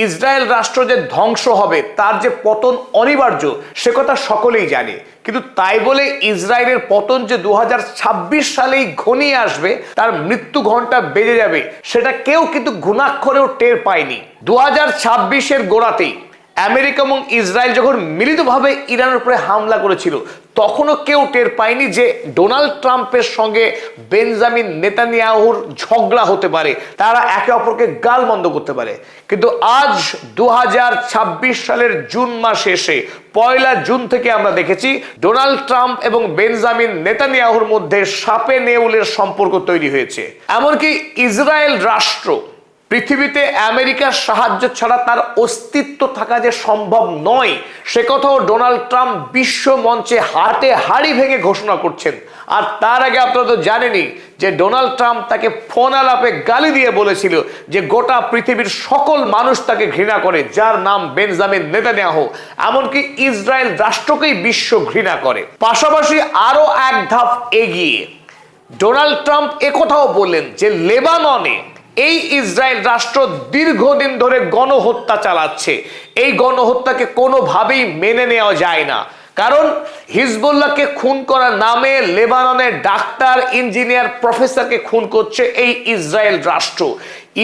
Israel রাষ্ট্র যে ধ্বংস হবে, তার যে পতন অনিবার্য, সে কথা সকলেই জানে। কিন্তু তাই বলে ইসরায়েলের পতন যে 2026 সালেই ঘনিয়ে আসবে, তার মৃত্যু ঘন্টা বেজে যাবে, সেটা কেউ কিন্তু ঘুণাক্ষরেও টের পায়নি। 2026-এর গোড়াতেই আমেরিকা এবং ইসরায়েল যখন মিলিতভাবে ইরানের উপরে হামলা করেছিল, তখনও কেউ টের পায়নি যে ডোনাল্ড ট্রাম্পের সঙ্গে বেঞ্জামিন নেতানিয়াহুর ঝগড়া হতে পারে, তারা একে অপরকে গালমন্দ করতে পারে। কিন্তু আজ 2026 সালের জুন মাসে এসে 1 জুন থেকে আমরা দেখেছি ডোনাল্ড ট্রাম্প এবং বেঞ্জামিন নেতানিয়াহুর মধ্যে সাপে নেউলের সম্পর্ক তৈরি হয়েছে। এমনকি ইসরায়েল রাষ্ট্র পৃথিবীতে আমেরিকার সাহায্য ছাড়া তার অস্তিত্ব থাকা যে সম্ভব নয়, সে কথাও ডোনাল্ড ট্রাম্প বিশ্ব মঞ্চে হাটে হাড়ি ভেঙে ঘোষণা করছেন। আর তার আগে আপনারা তো জানেনই যে ডোনাল্ড ট্রাম্প তাকে ফোন আলাপে গালি দিয়ে বলেছিল যে গোটা পৃথিবীর সকল মানুষ তাকে ঘৃণা করে, যার নাম বেঞ্জামিন নেতানিয়াহু। এমনকি ইসরায়েল রাষ্ট্রকেই বিশ্ব ঘৃণা করে। পাশাপাশি আরো এক ধাপ এগিয়ে ডোনাল্ড ট্রাম্প একথাও বললেন যে লেবাননে এই ইসরায়েল রাষ্ট্র দীর্ঘদিন ধরে গণহত্যা চালাচ্ছে। এই গণহত্যাকে কোনোভাবেই মেনে নেওয়া যায় না, কারণ হিজবুল্লাহকে খুন করার নামে লেবাননের ডাক্তার, ইঞ্জিনিয়ার, প্রফেসরকে খুন করছে এই ইসরায়েল রাষ্ট্র।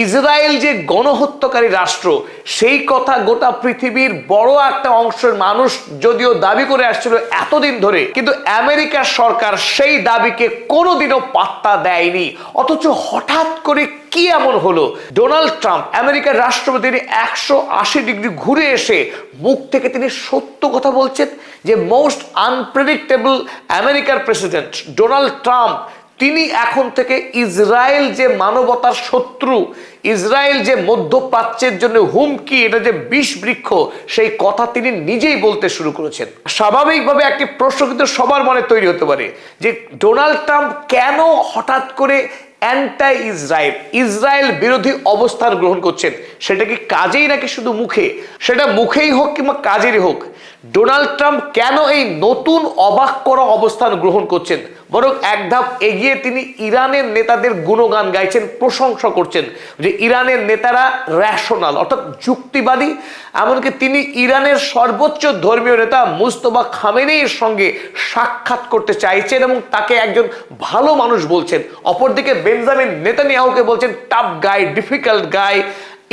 ইসরায়েল যে গণহত্যাকারী রাষ্ট্র, সেই কথা গোটা পৃথিবীর বড় একটা অংশের মানুষ যদিও দাবি করে আসছিল এতদিন ধরে, কিন্তু আমেরিকার সরকার সেই দাবিকে কোনোদিনও পাত্তা দেয়নি। অথচ হঠাৎ করে কি এমন হলো, ডোনাল্ড ট্রাম্প আমেরিকার রাষ্ট্রপতি 180 ডিগ্রি ঘুরে এসে মুখ থেকে তিনি সত্য কথা বলছেন যে মোস্ট আনপ্রেডিক্টেবল আমেরিকার প্রেসিডেন্ট ডোনাল্ড ট্রাম্প, তিনি এখন থেকে ইসরায়েল যে মানবতার শত্রু, ইসরায়েল যে মধ্যপ্রাচ্যের জন্য হুমকি, এটা যে বিষ বৃক্ষ, সেই কথা তিনি নিজেই বলতে শুরু করেছেন। স্বাভাবিকভাবে একটি প্রশ্ন কিন্তু সবার মনে তৈরি হতে পারে যে ডোনাল্ড ট্রাম্প কেন হঠাৎ করে অ্যান্টি ইসরায়েল, ইসরায়েল বিরোধী অবস্থান গ্রহণ করছেন। সেটা কি কাজেই নাকি শুধু মুখে? সেটা মুখেই হোক কিংবা কাজেরই হোক, ডোনাল্ড ট্রাম্প কেন এই নতুন অবাক করা অবস্থান গ্রহণ করছেন? বরং এক ধাপ এগিয়ে তিনি ইরানের নেতাদের গুণগান গাইছেন, প্রশংসা করছেন যে ইরানের নেতারা রেশনাল, অর্থাৎ যুক্তিবাদী। এমনকি তিনি ইরানের সর্বোচ্চ ধর্মীয় নেতা মুস্তফা খামেনেইর সঙ্গে সাক্ষাৎ করতে চাইছেন এবং তাকে একজন ভালো মানুষ বলছেন। অপরদিকে বেঞ্জামিন নেতানিয়াহুকে বলছেন টাফ গাই, ডিফিকাল্ট গাই,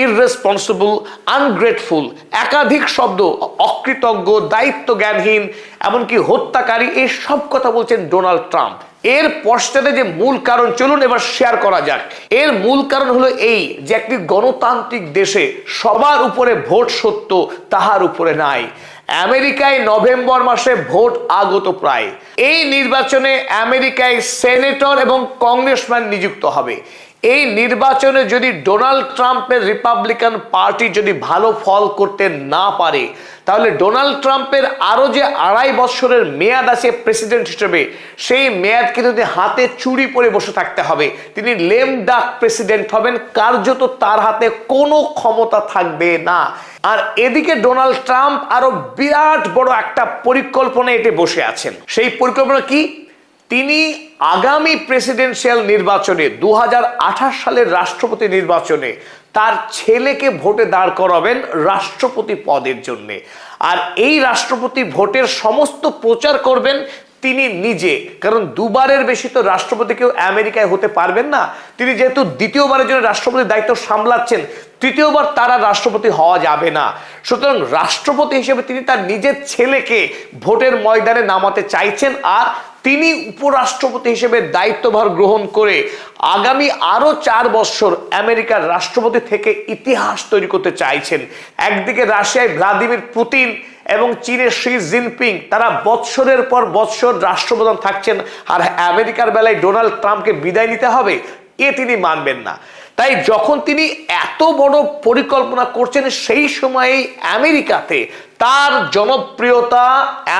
ইররেসপন্সিবল, আনগ্রেটফুল, একাধিক শব্দ, অকৃতজ্ঞ, দায়িত্ব জ্ঞানহীন, এমনকি হত্যাকারী, এই সব কথা বলছেন ডোনাল্ড ট্রাম্প। এর পশ্চাতে যে মূল কারণ, চলুন এবার শেয়ার করা যাক। এর মূল কারণ হলো এই যে একটি গণতান্ত্রিক দেশে সবার উপরে ভোট সত্য, তাহার উপরে নাই। আমেরিকায় নভেম্বর মাসে ভোট আগত প্রায়। এই নির্বাচনে আমেরিকায় সেনেটর এবং কংগ্রেসম্যান নিযুক্ত হবে। এই নির্বাচনে যদি ডোনাল্ড ট্রাম্পের রিপাবলিকান পার্টি যদি ভালো ফল করতে না পারে, তাহলে ডোনাল্ড ট্রাম্পের আরো যে 2.5 বছরের মেয়াদ আছে প্রেসিডেন্ট হিসেবে, সেই মেয়াদকে যদি হাতে চুরি পরে বসে থাকতে হবে। তিনি লেম ডাক প্রেসিডেন্ট হবেন, কার্যত তার হাতে কোনো ক্ষমতা থাকবে না। আর এদিকে ডোনাল্ড ট্রাম্প আরো বিরাট বড় একটা পরিকল্পনা এতে বসে আছেন। সেই পরিকল্পনা কি? তিনি আগামী প্রেসিডেন্সিয়াল নির্বাচনে 2028 সালের রাষ্ট্রপতি নির্বাচনে তার ছেলেকে ভোটে দাঁড় করাবেন রাষ্ট্রপতি পদের জন্য। আর এই রাষ্ট্রপতি ভোটের সমস্ত প্রচার করবেন তিনি নিজে, কারণ দুবারের বেশি তো রাষ্ট্রপতি কেউ আমেরিকায় হতে পারবেন না। তিনি যেহেতু দ্বিতীয়বারের জন্য রাষ্ট্রপতির দায়িত্ব সামলাচ্ছেন, তৃতীয়বার তারা রাষ্ট্রপতি হওয়া যাবে না। সুতরাং রাষ্ট্রপতি হিসেবে তিনি তার নিজের ছেলেকে ভোটের ময়দানে নামাতে চাইছেন। আর তিনি উপরাষ্ট্রপতি হিসেবে দায়িত্বভার গ্রহণ করে আগামী আরো 4 বছর আমেরিকার রাষ্ট্রপতি থেকে ইতিহাস তৈরি করতে চাইছেন। একদিকে রাশিয়ায় ভ্লাদিমির পুতিন এবং চীনের শি জিনপিং, তারা বৎসরের পর বৎসর রাষ্ট্রপ্রধান থাকছেন, আর আমেরিকার বেলায় ডোনাল্ড ট্রাম্পকে বিদায় নিতে হবে, এ তিনি মানবেন না। তাই যখন তিনি এত বড় পরিকল্পনা করছেন, সেই সময়ে আমেরিকাতে তার জনপ্রিয়তা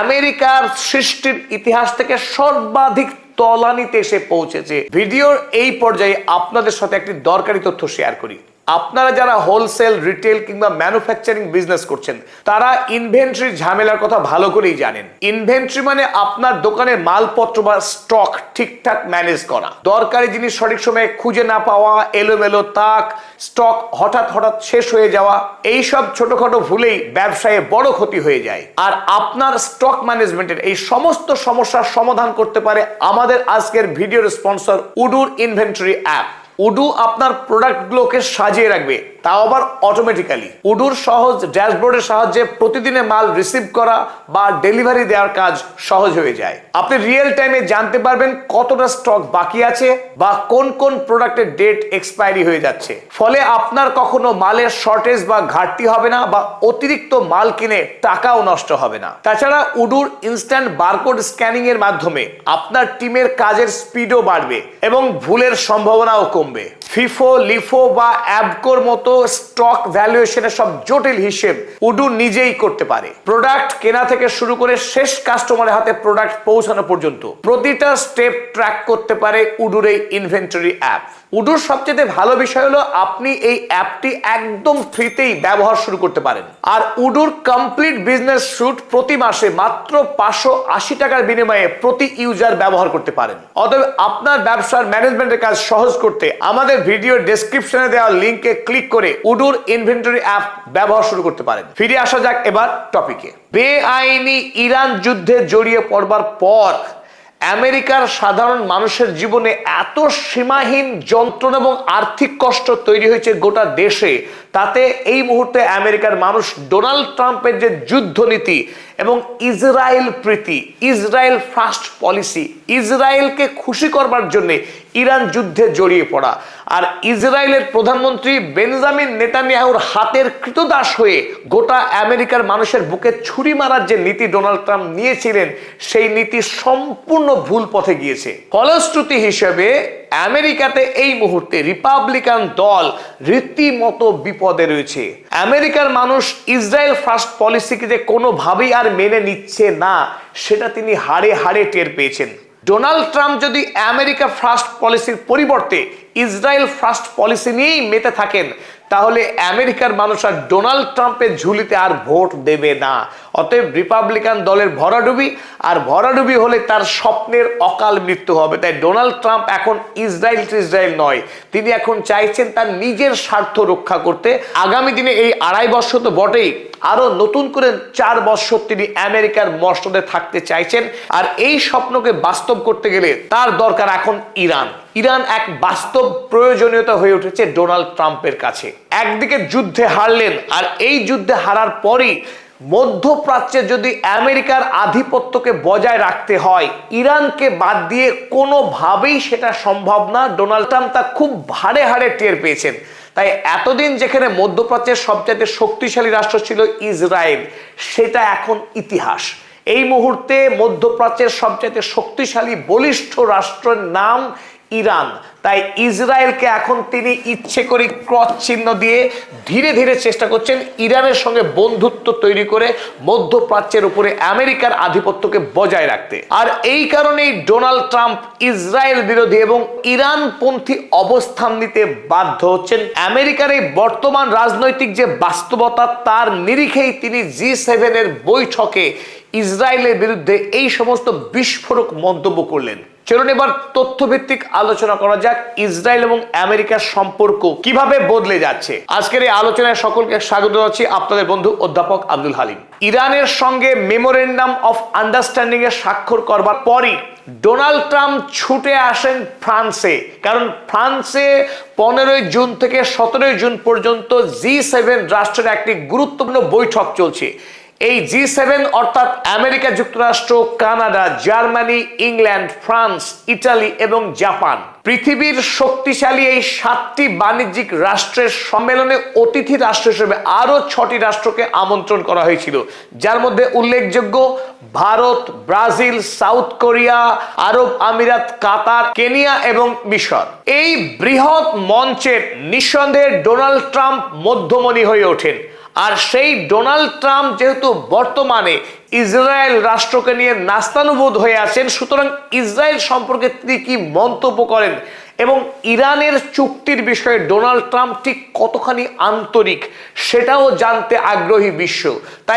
আমেরিকার সৃষ্টির ইতিহাস থেকে সর্বাধিক তলানিতে এসে পৌঁছেছে। ভিডিওর এই পর্যায়ে আপনাদের সাথে একটি দরকারি তথ্য শেয়ার করি। আপনারা যারা হোলসেল, রিটেল কিংবা ম্যানুফ্যাকচারিং বিজনেস করছেন তারা ইনভেন্টরি ঝামেলার কথা ভালো করেই জানেন। ইনভেন্টরি মানে আপনার দোকানের মালপত্র বা স্টক ঠিকঠাক ম্যানেজ করা, দরকারি জিনিস সঠিক সময়ে খুঁজে না পাওয়া, এলোমেলো তাক, স্টক হঠাৎ হঠাৎ শেষ হয়ে যাওয়া, এইসব ছোটখাটো ভুলেই ব্যবসায়ে বড় ক্ষতি হয়ে যায়। আর আপনার স্টক ম্যানেজমেন্টের এই সমস্ত সমস্যার সমাধান করতে পারে আমাদের আজকের ভিডিওর স্পন্সর উডুর ইনভেন্টরি অ্যাপ। উডু আপনার প্রোডাক্টগুলোকে সাজিয়ে রাখবে, তাও আবার অটোমেটিক্যালি। উডুর সহজ ড্যাশবোর্ডের সাহায্যে প্রতিদিনে মাল রিসিভ করা বা ডেলিভারি দেওয়ার কাজ সহজ হয়ে যায়। আপনি রিয়েল টাইমে জানতে পারবেন কতটা স্টক বাকি আছে বা কোন কোন প্রোডাক্টের ডেট এক্সপায়ারি হয়ে যাচ্ছে। ফলে আপনার কখনো মালের শর্টেজ বা ঘাটতি হবে না বা অতিরিক্ত মাল কিনে টাকাও নষ্ট হবে না। তাছাড়া উডুর ইনস্ট্যান্ট বারকোড স্ক্যানিং এর মাধ্যমে আপনার টিমের কাজের স্পিডও বাড়বে এবং ভুলের সম্ভাবনাও কমবে। ফিফো, লিফো বা অ্যাবকোর মতো স্টক ভ্যালুয়েশনের সব জটিল হিসেব উডু নিজেই করতে পারে। প্রোডাক্ট কেনা থেকে শুরু করে শেষ কাস্টমারের হাতে প্রোডাক্ট পৌঁছানো পর্যন্ত প্রতিটা স্টেপ ট্র্যাক করতে পারে উডুর এই ইনভেন্টরি অ্যাপ। উডুর সবচেয়ে ভালো বিষয় হলো আপনি এই অ্যাপটি একদম ফ্রিতেই ব্যবহার শুরু করতে পারেন। আর উডুর কমপ্লিট বিজনেস স্যুট প্রতি মাসে মাত্র 580 টাকার বিনিময়ে প্রতি ইউজার ব্যবহার করতে পারেন। অতএব আপনার ব্যবসার ম্যানেজমেন্টের কাজ সহজ করতে আমাদের ভিডিও ডেসক্রিপশনে দেওয়া লিংকে ক্লিক করে উডুর ইনভেন্টরি অ্যাপ ব্যবহার শুরু করতে পারেন। ফিরে আসা যাক এবার টপিকে। বেআইনি ইরান যুদ্ধে জড়িয়ে পড়বার পর আমেরিকার সাধারণ মানুষের জীবনে এত সীমাহীন যন্ত্রণা এবং আর্থিক কষ্ট তৈরি হয়েছে গোটা দেশে, তাতে এই মুহূর্তে আমেরিকার মানুষ ডোনাল্ড ট্রাম্পের যে যুদ্ধনীতি এবং ইসরায়েল প্রীতি, ইসরায়েল ফার্স্ট পলিসি, ইসরায়েলকে খুশি করবার জন্য ইরান যুদ্ধে জড়িয়ে পড়া, আর ইসরায়েলের প্রধানমন্ত্রী বেঞ্জামিন নেতানিয়াহুর হাতের কৃতদাস হয়ে গোটা আমেরিকার মানুষের বুকে ছুরি মারার যে নীতি ডোনাল্ড ট্রাম্প নিয়েছিলেন, সেই নীতি সম্পূর্ণ ভুল পথে গিয়েছে। ফলশ্রুতি হিসেবে আমেরিকাতে এই মুহূর্তে রিপাবলিকান দল রীতিমতো বিপদে রয়েছে। আমেরিকার মানুষ ইসরায়েল ফার্স্ট পলিসিকে যে কোনোভাবেই আর মেনে নিচ্ছে না, সেটা তিনি হাড়ে হাড়ে টের পেয়েছেন। ডোনাল্ড ট্রাম্প যদি আমেরিকা ফার্স্ট পলিসির পরিবর্তে ইসরায়েল ফার্স্ট পলিসি নিয়েই মেতে থাকেন, তাহলে আমেরিকার মানুষ আর ডোনাল্ড ট্রাম্পের ঝুলিতে আর ভোট দেবে না। অতএব রিপাবলিকান দলের ভরাডুবি, আর ভরাডুবি হলে তার স্বপ্নের অকাল মৃত্যু হবে। তাই ডোনাল্ড ট্রাম্প এখন ইসরায়েল নয়, তিনি এখন চাইছেন তার নিজের স্বার্থ রক্ষা করতে। আগামী দিনে এই 2.5 বছর তো বটেই, আরো নতুন করে 4 বছর তিনি আমেরিকার মসনদে থাকতে চাইছেন। আর এই স্বপ্নকে বাস্তব করতে গেলে তার দরকার এখন ইরান। ইরান এক বাস্তব প্রয়োজনীয়তা হয়ে উঠেছে ডোনাল্ড ট্রাম্পের কাছে। একদিকে যুদ্ধে হারলেন, আর এই যুদ্ধে হারার পরই মধ্যপ্রাচ্যে যদি আমেরিকার আধিপত্যকে বজায় রাখতে হয়, ইরানকে বাদ দিয়ে কোনোভাবেই সেটা সম্ভব না। ডোনাল্ড ট্রাম্প তা খুব হাড়ে হাড়ে টের পেয়েছেন। তাই এতদিন যেখানে মধ্যপ্রাচ্যের সবচেয়ে শক্তিশালী রাষ্ট্র ছিল ইসরায়েল, সেটা এখন ইতিহাস। এই মুহূর্তে মধ্যপ্রাচ্যের সবচেয়ে শক্তিশালী বলিষ্ঠ রাষ্ট্রের নাম ইরান। তাই ইসরায়েলকে এখন তিনি ইচ্ছে করে ক্রস চিহ্ন দিয়ে ধীরে ধীরে চেষ্টা করছেন ইরানের সঙ্গে বন্ধুত্ব তৈরি করে মধ্যপ্রাচ্যের উপরে আমেরিকার আধিপত্যকে বজায় রাখতে। আর এই কারণেই ডোনাল্ড ট্রাম্প ইসরায়েল বিরোধী এবং ইরানপন্থী অবস্থান নিতে বাধ্য হচ্ছেন। আমেরিকার এই বর্তমান রাজনৈতিক যে বাস্তবতা, তার নিরিখেই তিনি G7 এর বৈঠকে ইসরায়েলের বিরুদ্ধে এই সমস্ত বিস্ফোরক মন্তব্য করলেন। চলুন এবার তথ্যভিত্তিক আলোচনা করা যাক ইসরায়েল এবং আমেরিকার সম্পর্ক কিভাবে বদলে যাচ্ছে। আজকের এই আলোচনায় সকলকে স্বাগত জানাচ্ছি, আপনাদের বন্ধু অধ্যাপক আব্দুল হালিম। ইরানের সঙ্গে মেমোরেন্ডাম অফ আন্ডারস্ট্যান্ডিং এ স্বাক্ষর করবার পরই ডোনাল্ড ট্রাম্প ছুটে আসেন ফ্রান্সে, কারণ ফ্রান্সে 15 জুন থেকে 17 জুন পর্যন্ত G7 রাষ্ট্রের একটি গুরুত্বপূর্ণ বৈঠক চলছে। এই G7 অর্থাৎ আমেরিকা যুক্তরাষ্ট্র, Canada, Germany, England, France, Italy এবং জাপান, পৃথিবীর শক্তিশালী এই 7টি বাণিজ্যিক রাষ্ট্রের সম্মেলনে অতিথি রাষ্ট্র হিসেবে আরো 6টি রাষ্ট্রকে আমন্ত্রণ করা হয়েছিল, যার মধ্যে উল্লেখযোগ্য ভারত, ব্রাজিল, সাউথ কোরিয়া, আরব আমিরাত, কাতার, কেনিয়া এবং মিশর। এই বৃহৎ মঞ্চের নিঃসন্দেহে ডোনাল্ড ট্রাম্প মধ্যমণি হয়ে ওঠেন। আর সেই ডোনাল্ড ট্রাম্প যেহেতু বর্তমানে ইসরায়েল রাষ্ট্রকে নিয়ে নাস্তানুবোধ হয়ে আছেন, সুতরাং ইসরায়েল সম্পর্কে তিনি কি মন্তব্য করেন এবং ইরানের চুক্তির বিষয়ে ডোনাল্ড ট্রাম্প ঠিক কতখানি আন্তরিক সেটাও জানতে আগ্রহী বিশ্ব। তাই